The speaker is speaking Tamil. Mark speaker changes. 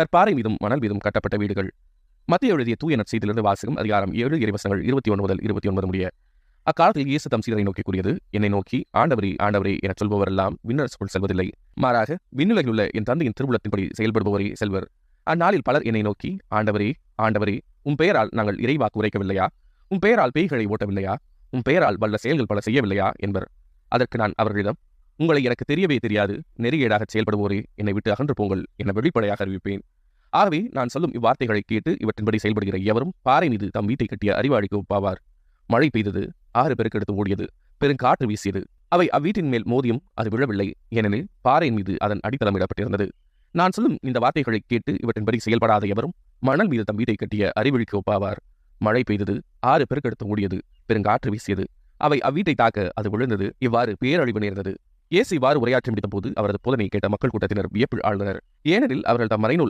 Speaker 1: கற்பாறை மீதும் மணல் மீதும் கட்டப்பட்ட வீடுகள். மத்திய எழுதிய தூய நற்செய்தியிலிருந்து வாசகம். அதிகாரம் 7 இறைவசனங்கள் 21 முதல் 29 முடிய. அக்காலத்தில் இயேசு தம் சீடரை நோக்கி கூறியது, என்னை நோக்கி ஆண்டவரே ஆண்டவரே எனச் சொல்பவரெல்லாம் விண்ணரசுக்குள் செல்வதில்லை, மாறாக விண்ணுலகில் உள்ள என் தந்தையின் திருவுளத்தின்படி செயல்படுபவரே செல்வர். அந்நாளில் பலர் என்னை நோக்கி, ஆண்டவரே ஆண்டவரே, உம் பெயரால் நாங்கள் இறைவாக்கு உரைக்கவில்லையா? உம் பெயரால் பேய்களை ஓட்டவில்லையா? உம் பெயரால் வல்ல செயல்கள் பல செய்யவில்லையா என்பர். அதற்கு நான் அவர்களிடம், உங்களை எனக்கு தெரியவே தெரியாது, நெறிகேடாகச் செயல்படுவோரே, என்னை விட்டு அகன்று போங்கள் என வெளிப்படையாக அறிவிப்பேன். ஆகவே நான் சொல்லும் இவ்வார்த்தைகளை கேட்டு இவற்றின்படி செயல்படுகிற எவரும் பாறை மீது தம் வீட்டை கட்டிய அறிவாளிக்கு ஒப்பாவார். மழை பெய்தது, ஆறு பெருக்கெடுத்து ஓடியது, பெருங்காற்று வீசியது. அவை அவ்வீட்டின் மேல் மோதியும் அது விழவில்லை, ஏனெனில் பாறையின் மீது அதன் அடித்தளம் இடப்பட்டிருந்தது. நான் சொல்லும் இந்த வார்த்தைகளை கேட்டு இவற்றின்படி செயல்படாத எவரும் மணல் மீது தம் வீட்டை கட்டிய அறிவொளிக்கு ஒப்பாவார். மழை பெய்தது, ஆறு பெருக்கெடுத்து ஓடியது, பெருங்காற்று வீசியது. அவை அவ்வீட்டை தாக்க அது விழுந்தது. இவ்வாறு பேரழிவு நேர்ந்தது. இயேசு இவ்வாறு உரையாற்றி முடித்த போது அவரது போதனை கேட்ட மக்கள் கூட்டத்தினர் வியப்பில் ஆழ்ந்தனர். ஏனெனில் அவர்கள் தம் மறைநூல்